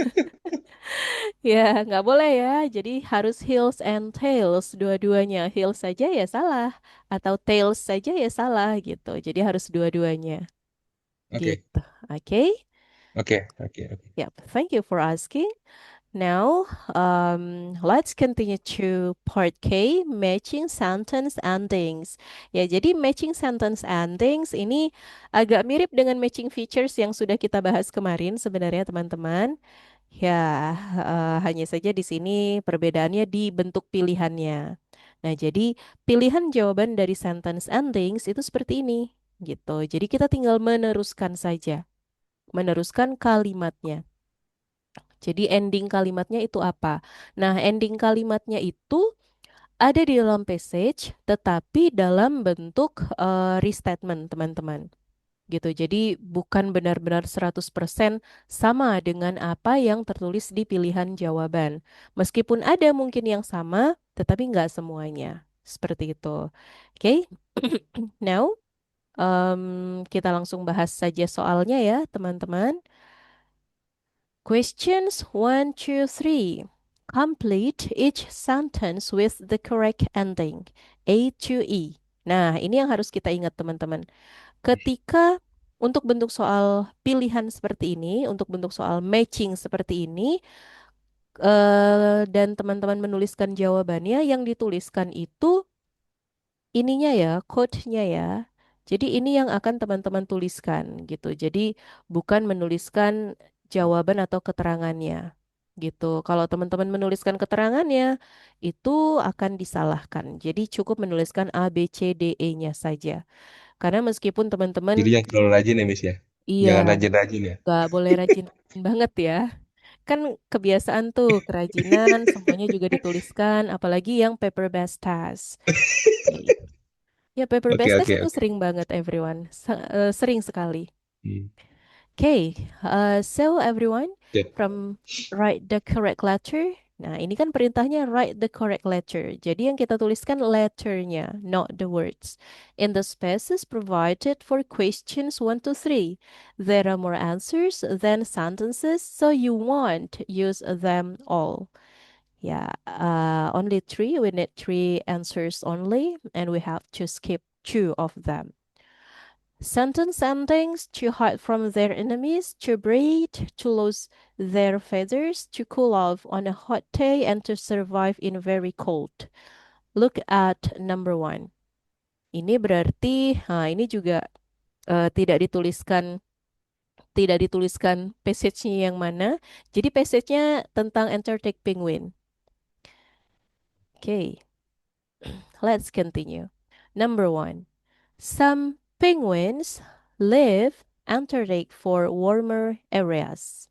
Ya, nggak boleh ya. Jadi harus heels and tails dua-duanya. Heels saja ya salah, atau tails saja ya salah gitu. Jadi harus dua-duanya Oke. gitu. Oke? Oke. Yep. Thank you for asking. Now, let's continue to part K, matching sentence endings. Ya, jadi matching sentence endings ini agak mirip dengan matching features yang sudah kita bahas kemarin sebenarnya teman-teman. Ya, hanya saja di sini perbedaannya di bentuk pilihannya. Nah, jadi pilihan jawaban dari sentence endings itu seperti ini, gitu. Jadi kita tinggal meneruskan saja, meneruskan kalimatnya. Jadi ending kalimatnya itu apa? Nah, ending kalimatnya itu ada di dalam passage, tetapi dalam bentuk restatement, teman-teman. Gitu. Jadi bukan benar-benar 100% sama dengan apa yang tertulis di pilihan jawaban. Meskipun ada mungkin yang sama, tetapi nggak semuanya. Seperti itu. Oke, now kita langsung bahas saja soalnya ya, teman-teman. Questions 1 to 3. Complete each sentence with the correct ending. A to E. Nah, ini yang harus kita ingat teman-teman. Ketika untuk bentuk soal pilihan seperti ini, untuk bentuk soal matching seperti ini, dan teman-teman menuliskan jawabannya, yang dituliskan itu ininya ya, code-nya ya. Jadi ini yang akan teman-teman tuliskan gitu. Jadi bukan menuliskan jawaban atau keterangannya gitu. Kalau teman-teman menuliskan keterangannya itu akan disalahkan. Jadi cukup menuliskan A, B, C, D, E-nya saja. Karena meskipun Jadi teman-teman yang terlalu rajin ya, Miss, ya. iya Jangan rajin-rajin ya. nggak boleh rajin banget ya. Kan kebiasaan tuh kerajinan semuanya juga dituliskan, apalagi yang paper based task. Oke. Ya, paper Oke, based test oke, itu oke. sering banget, everyone. Sering sekali. Hmm. Okay, so everyone, Oke. from write the correct letter. Nah, ini kan perintahnya write the correct letter. Jadi yang kita tuliskan letternya, not the words. In the spaces provided for questions 1 to 3. There are more answers than sentences, so you won't use them all. Yeah, only 3. We need 3 answers only, and we have to skip 2 of them. Sentence endings: to hide from their enemies, to breed, to lose their feathers, to cool off on a hot day, and to survive in very cold. Look at number 1. Ini berarti, ini juga tidak dituliskan passage-nya yang mana. Jadi passage-nya tentang Antarctic penguin. Okay, let's continue. Number 1. Some penguins live Antarctic for warmer areas.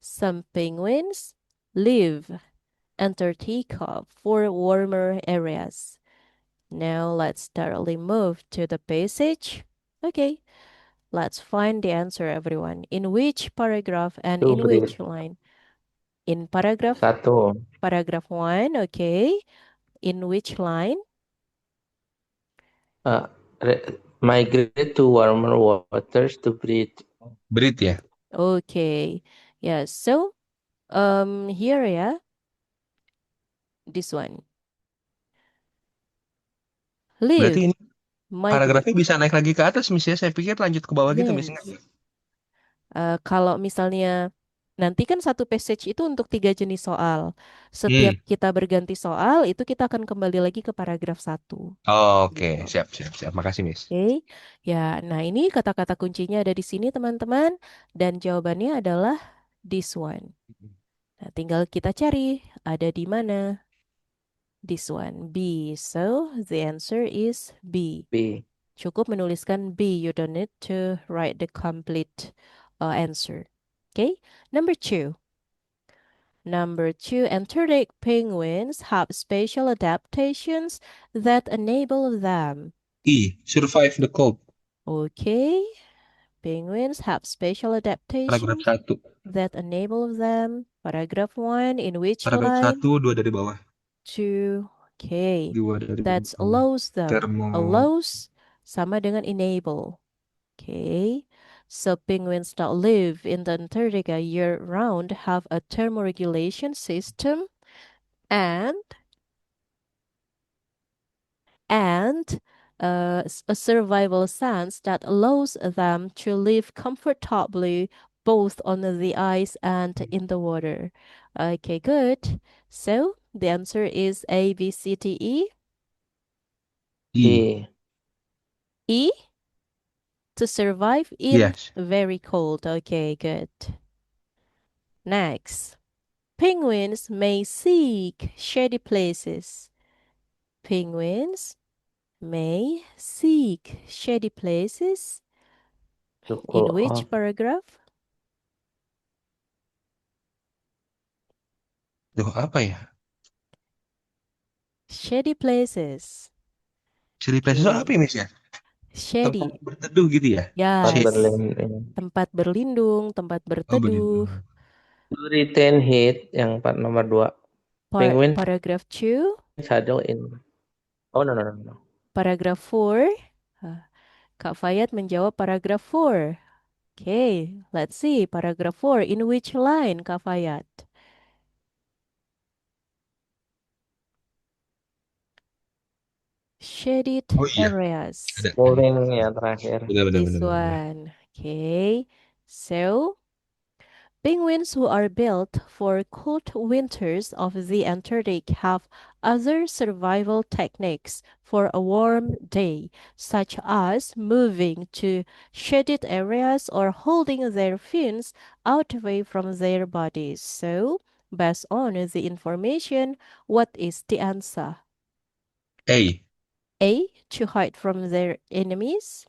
Some penguins leave Antarctica for warmer areas. Now let's thoroughly move to the passage. Okay, let's find the answer, everyone. In which paragraph and Two in breed. which line? In paragraph 1, okay. In which line? Migrate to warmer waters to breed. Breed ya. Okay. Yes. So, here ya, this one. Berarti Live, ini migrate. paragrafnya bisa naik lagi ke atas, Miss ya. Saya pikir lanjut ke bawah gitu, Miss. Yes. Kalau misalnya nanti kan satu passage itu untuk 3 jenis soal. Setiap kita berganti soal, itu kita akan kembali lagi ke paragraf 1. Oke, Gitu. siap. Makasih, Miss. Oke. Ya, nah ini kata-kata kuncinya ada di sini, teman-teman. Dan jawabannya adalah this one. Nah, tinggal kita cari ada di mana. This one, B. So, the answer is B. B. Cukup menuliskan B. You don't need to write the complete answer. Okay. Number 2. Antarctic penguins have special adaptations that enable them. E. Survive the cold. Okay. Penguins have special Paragraf adaptations 1. that enable them. Paragraph 1, in which Paragraf line? 1, 2 dari bawah. 2. Okay. 2 dari That's bawah. allows them. Thermo. Allows sama dengan enable. Okay. So penguins that live in the Antarctica year-round have a thermoregulation system and a survival sense that allows them to live comfortably both on the ice and in the water. Okay, good. So the answer is A, B, C, D, E. E. E, to survive in Yes. very cold. Okay, good. Next, penguins may seek shady places. Penguins may seek shady places. To In cool which off. paragraph? Duh, apa ya? Shady places. Chili places itu apa ya, Miss ya? Shady. Tempat berteduh gitu ya? Yes. Berlindung. Tempat berlindung, tempat Oh, berteduh. berlindung. To retain heat yang nomor 2. Penguin Paragraph 2. saddle in. Oh, no. Paragraph 4. Kak Fayat menjawab paragraph 4. Okay, let's see. Paragraph 4. In which line, Kak Fayat? Shaded Oh iya, areas. ada. Moving yang terakhir. Benar. This one. Okay. So, penguins who are built for cold winters of the Antarctic have other survival techniques for a warm day, such as moving to shaded areas or holding their fins out away from their bodies. So, based on the information, what is the answer? A. A, to hide from their enemies.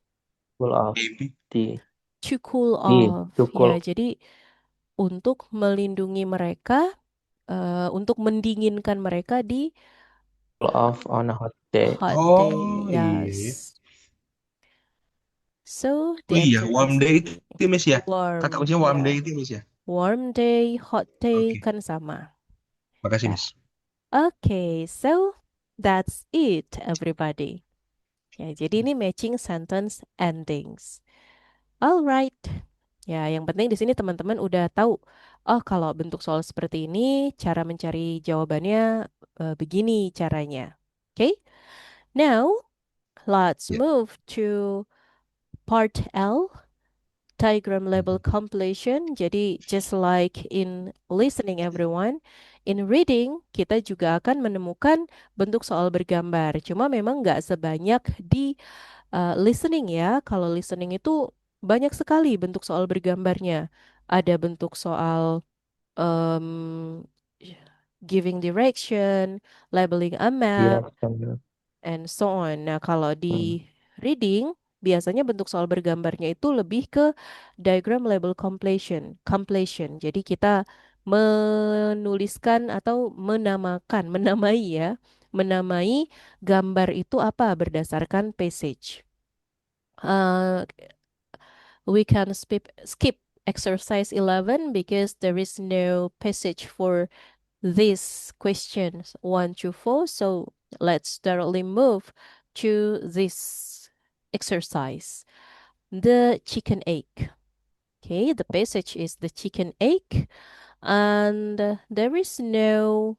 Cool off. A. D. To cool D. off. To cool. Ya, jadi untuk melindungi mereka, untuk mendinginkan mereka di Cool off on a hot day. hot Oh, day. iya. Yes. So, Oh the iya, answer warm is day B. itu, Miss ya? Warm. Kata kuncinya warm Ya. day itu, Miss ya? Warm day, hot day Oke. kan sama. Makasih, Ya. Miss. Okay, so that's it, everybody. Ya, jadi ini matching sentence endings. Alright. Ya, yang penting di sini teman-teman udah tahu, oh kalau bentuk soal seperti ini, cara mencari jawabannya begini caranya. Okay? Now, let's Ya. move to part L, diagram label completion. Jadi, just like in listening everyone, in reading kita juga akan menemukan bentuk soal bergambar. Cuma memang nggak sebanyak di listening ya. Kalau listening itu banyak sekali bentuk soal bergambarnya. Ada bentuk soal um, giving direction, labeling a map, Direction. and so on. Nah, kalau di reading biasanya bentuk soal bergambarnya itu lebih ke diagram label completion. Completion. Jadi kita menuliskan atau menamai ya, menamai gambar itu apa berdasarkan passage. Uh, we can skip exercise 11 because there is no passage for these questions 1 to 4. So let's directly move to this exercise. The chicken egg. Okay, the passage is the chicken egg, and there is no,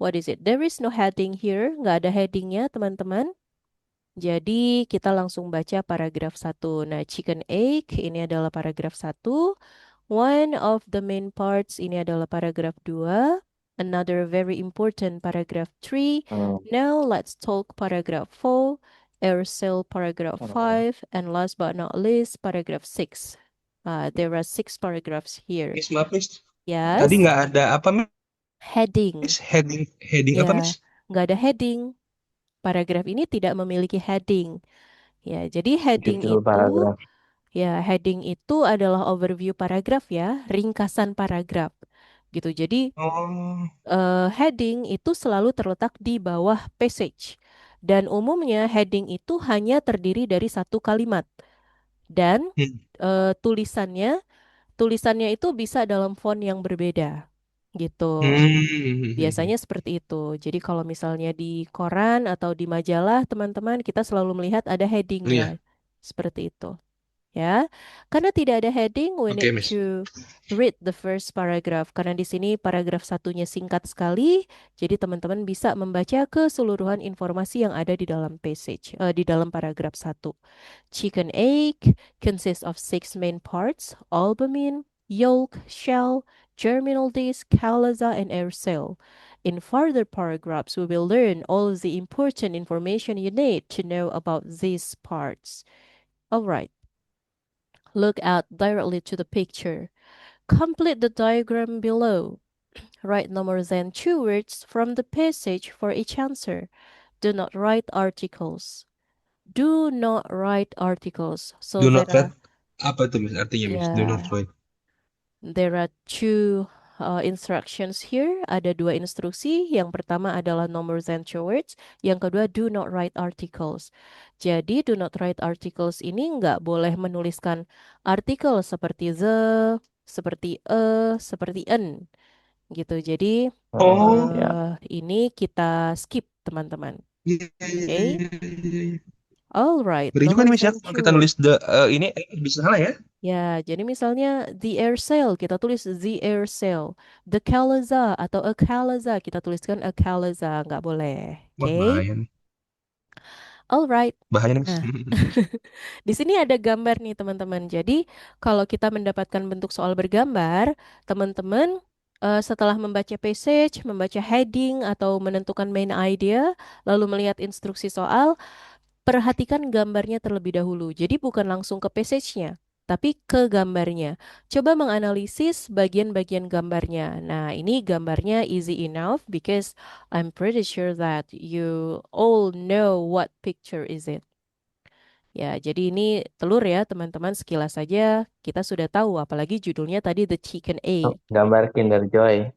what is it? There is no heading here, nggak ada headingnya teman-teman. Jadi kita langsung baca paragraf 1. Nah, chicken egg ini adalah paragraf 1. One of the main parts ini adalah paragraf 2. Another very important paragraph 3. Now let's talk paragraph 4. Air cell paragraph 5. And last but not least paragraph 6. There are 6 paragraphs here. Miss, maaf Miss. Yes. Tadi nggak ada apa Heading. Miss? Heading apa Ya, Miss? nggak ada heading. Paragraf ini tidak memiliki heading. Ya, jadi heading Judul itu, paragraf. ya heading itu adalah overview paragraf ya, ringkasan paragraf. Gitu. Jadi Oh, heading itu selalu terletak di bawah passage. Dan umumnya heading itu hanya terdiri dari satu kalimat. Dan tulisannya itu bisa dalam font yang berbeda. Gitu. Biasanya seperti itu. Jadi kalau misalnya di koran atau di majalah, teman-teman, kita selalu melihat ada headingnya. Seperti itu. Ya. Karena tidak ada heading, we Oke, need Miss. to read the first paragraph. Karena di sini paragraf satunya singkat sekali, jadi teman-teman bisa membaca keseluruhan informasi yang ada di dalam passage, di dalam paragraf 1. Chicken egg consists of 6 main parts: albumin, yolk, shell, germinal disc, chalaza, and air cell. In further paragraphs, we will learn all of the important information you need to know about these parts. All right. Look out directly to the picture. Complete the diagram below. Write no more than 2 words from the passage for each answer. Do not write articles. Do not write articles. So Do not there write. Apa itu Miss? Artinya Miss? Do not Yeah. write. There are 2 instructions here. Ada 2 instruksi. Yang pertama adalah no more than 2 words. Yang kedua, do not write articles. Jadi, do not write articles ini nggak boleh menuliskan artikel seperti the, seperti seperti an. Gitu. Jadi, Oh. ini kita skip, teman-teman. Iya. Alright. Beri juga nih Miss ya, Nomor kalau kita nulis ini bisa salah ya. Ya, jadi misalnya the air cell, kita tulis the air cell. The chalaza atau a chalaza, kita tuliskan a chalaza, nggak boleh. Wah, Oke. bahaya nih. Alright. Bahaya nih Miss. Nah, di sini ada gambar nih teman-teman. Jadi kalau kita mendapatkan bentuk soal bergambar, teman-teman setelah membaca passage, membaca heading atau menentukan main idea, lalu melihat instruksi soal, perhatikan gambarnya terlebih dahulu. Jadi bukan langsung ke passage-nya, tapi ke gambarnya. Coba menganalisis bagian-bagian gambarnya. Nah, ini gambarnya easy enough because I'm pretty sure that you all know what picture is it. Ya, jadi ini telur ya, teman-teman. Sekilas saja kita sudah tahu, apalagi judulnya tadi The Chicken Egg. Gambar Kinder Joy.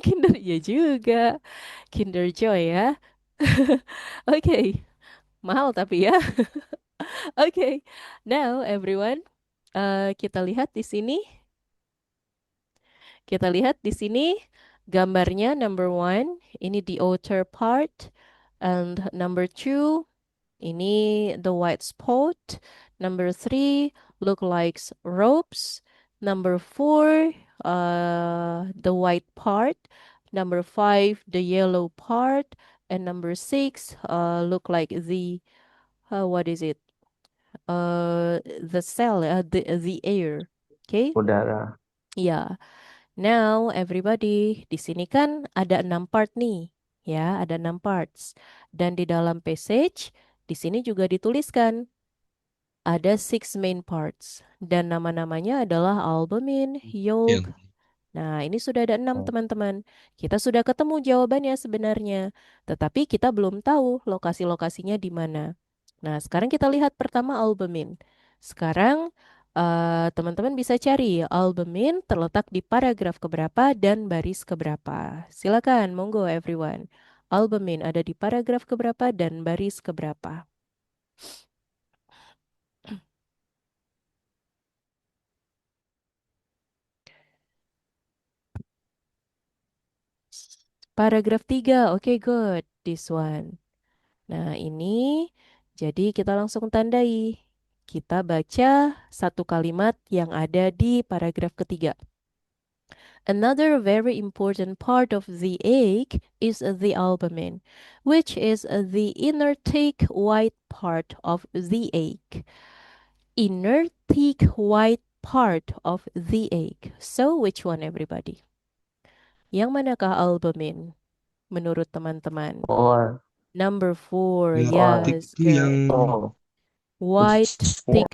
Kinder ya juga. Kinder Joy ya. Oke. Mahal tapi ya. Oke. Now everyone, kita lihat di sini. Kita lihat di sini gambarnya number 1, ini the outer part, and number 2, ini the white spot. Number 3 look like ropes. Number 4 the white part. Number 5 the yellow part. And number 6 look like the what is it? The cell, the air. Okay? Udara. Ya. Now everybody, di sini kan ada 6 part nih. Ya, ada 6 parts. Dan di dalam passage di sini juga dituliskan ada 6 main parts dan nama-namanya adalah albumin, yolk. Nah, ini sudah ada 6 teman-teman. Kita sudah ketemu jawabannya sebenarnya, tetapi kita belum tahu lokasi-lokasinya di mana. Nah, sekarang kita lihat pertama albumin. Sekarang teman-teman bisa cari albumin terletak di paragraf keberapa dan baris keberapa. Silakan, monggo everyone. Albumin ada di paragraf keberapa dan baris keberapa. Paragraf 3, oke good, this one. Nah, ini jadi kita langsung tandai. Kita baca satu kalimat yang ada di paragraf ketiga. Another very important part of the egg is the albumin, which is the inner thick white part of the egg. Inner thick white part of the egg. So, which one everybody? Yang manakah albumin menurut teman-teman? Or Number 4, Or. yes, Itu yang good. oh, White, thick,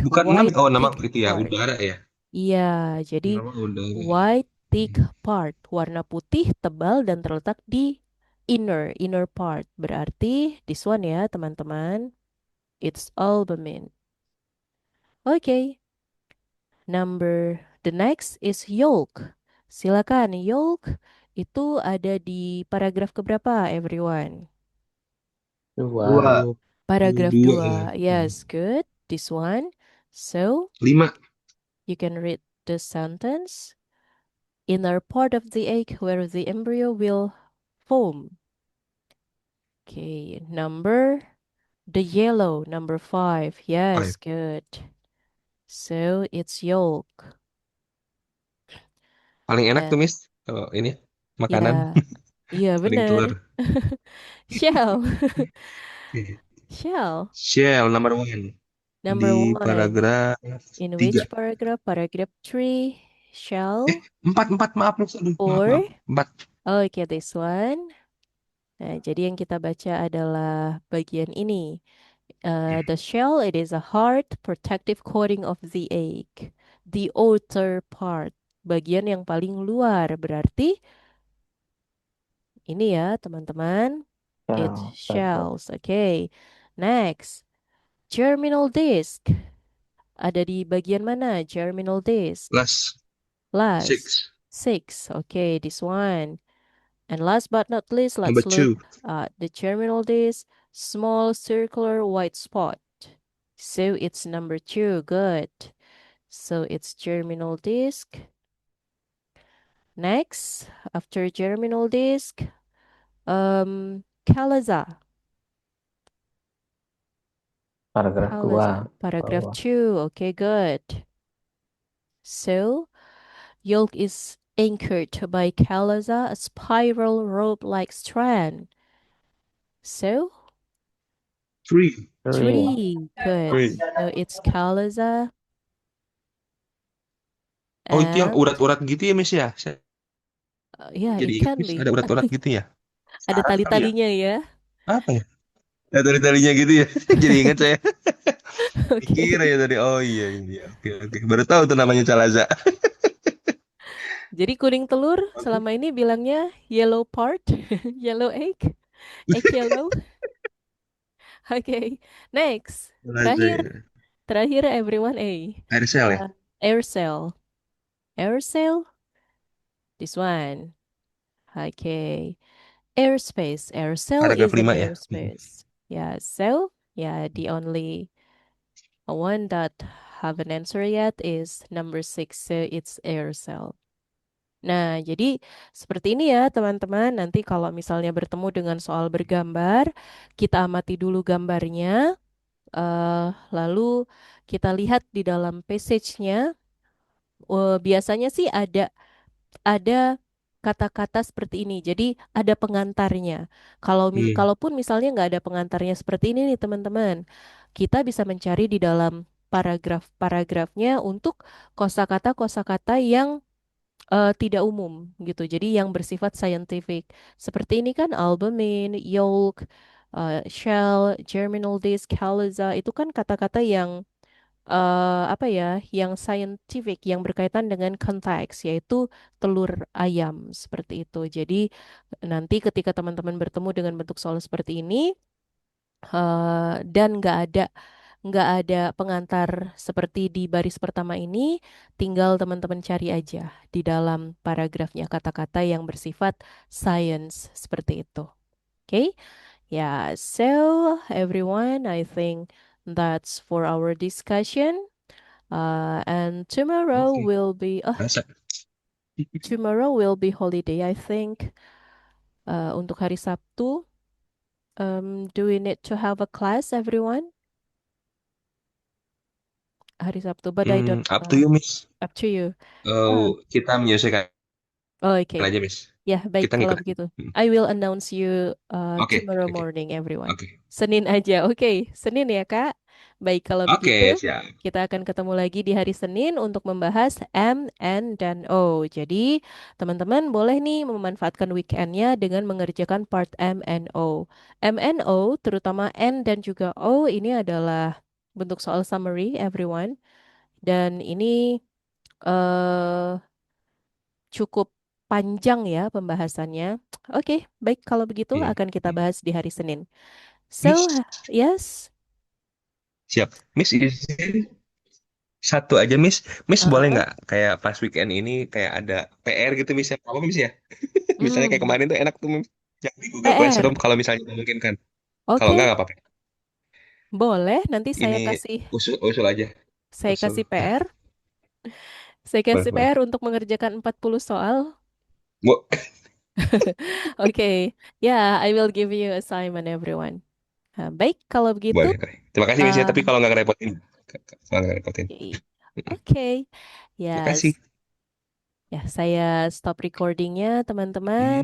bukan nama white, nama thick itu ya part. udara ya. Iya, jadi Nama udara. white, thick part, warna putih, tebal, dan terletak di inner part. Berarti this one ya, teman-teman. It's albumin. Oke. The next is yolk. Silakan, yolk itu ada di paragraf keberapa, everyone? 2. Paragraf 2. Dua. Yes, good. This one. So, 5. you can read the sentence. Inner part of the egg where the embryo will form. Okay, the yellow, number 5. Yes, good. So, it's yolk. Paling enak tuh And Miss kalau ini makanan iya paling benar. telur. Shell. Shell. Shell number 1 Number di 1. paragraf In 3. which paragraph? Paragraph 3. Shell. 4 maaf Miss. Aduh, Or. maaf. 4. Okay, this one. Nah, jadi yang kita baca adalah bagian ini. The shell, it is a hard protective coating of the egg. The outer part, bagian yang paling luar. Berarti ini ya, teman-teman. It's shells. Okay. Next, germinal disc. Ada di bagian mana germinal disc? Last. Last. 6. Okay, this one. And last but not least, let's Number 2. look at the germinal disc, small circular white spot. So it's number 2. Good. So it's germinal disc. Next, after germinal disc, callus. paragraf 2. Paragraph bawah. 2. Okay, good. So, yolk is anchored by callus, a spiral rope-like strand. So, 3. 3. Good. 3. So it's callus. Oh, itu yang And urat-urat gitu ya Miss ya? Saya yeah, jadi it ingat can Miss be. ada urat-urat gitu ya? Ada tali-talinya ya. Apa ya? Tali-talinya gitu ya. Jadi ingat saya. Oke. Mikir ya tadi. Oh iya iya. Oke. Baru tahu tuh namanya calaza. Jadi kuning telur selama ini bilangnya yellow part, yellow egg yellow. Oke, next. Terakhir everyone Air cell ya? Air cell. Air cell. This one. Okay. Airspace. Air cell Paragraf is an 5 ya. airspace. Yeah, so the only one that have an answer yet is number 6. So it's air cell. Nah, jadi seperti ini ya teman-teman. Nanti kalau misalnya bertemu dengan soal bergambar, kita amati dulu gambarnya. Lalu kita lihat di dalam passage-nya. Biasanya sih ada kata-kata seperti ini. Jadi ada pengantarnya. Kalaupun misalnya nggak ada pengantarnya seperti ini nih teman-teman, kita bisa mencari di dalam paragraf-paragrafnya untuk kosakata-kosakata yang tidak umum gitu. Jadi yang bersifat scientific. Seperti ini kan albumin, yolk, shell, germinal disc, callus, itu kan kata-kata yang apa ya, yang scientific, yang berkaitan dengan konteks, yaitu telur ayam seperti itu. Jadi nanti ketika teman-teman bertemu dengan bentuk soal seperti ini, Dan nggak ada pengantar seperti di baris pertama ini, tinggal teman-teman cari aja di dalam paragrafnya kata-kata yang bersifat science seperti itu. Oke? Yeah, so everyone, I think that's for our discussion. And tomorrow Oke. will be Masa. holiday, I think. Untuk hari Sabtu, do we need to have a class, everyone? Hari Sabtu, but I don't Up to you, Miss. up to you. Oh, Kita menyesuaikan oke. aja, Miss. Ya, baik Kita kalau ngikut. begitu. I will announce you Oke, tomorrow oke, morning, everyone. oke. Senin aja, oke. Senin ya, Kak. Baik kalau Oke, begitu, siap. kita akan ketemu lagi di hari Senin untuk membahas M, N, dan O. Jadi, teman-teman boleh nih memanfaatkan weekendnya dengan mengerjakan part M, N, O. M, N, O, terutama N dan juga O, ini adalah bentuk soal summary, everyone. Dan ini eh cukup panjang ya pembahasannya. Oke, baik kalau begitu Hmm. akan kita bahas di hari Senin. So, Miss, yes. siap. Miss, izin satu aja, Miss. Miss boleh Uh-uh. nggak kayak pas weekend ini kayak ada PR gitu, Miss? Ya? Apa, Miss ya? Misalnya kayak Hmm, kemarin tuh enak tuh, Miss. Jadi Google PR. Classroom kalau misalnya memungkinkan. Kalau Oke, nggak apa-apa. boleh. Nanti saya Ini kasih usul aja. saya Usul. kasih PR. Saya Boleh, kasih boleh. PR untuk mengerjakan 40 soal. Bu, Oke. Ya, I will give you assignment everyone. Baik, kalau begitu. boleh, boleh. Terima kasih, Miss ya. Tapi uh, kalau nggak ngerepotin. Kalau nggak ngerepotin. Oke. Terima Ya, kasih. ya, saya stop recordingnya, teman-teman.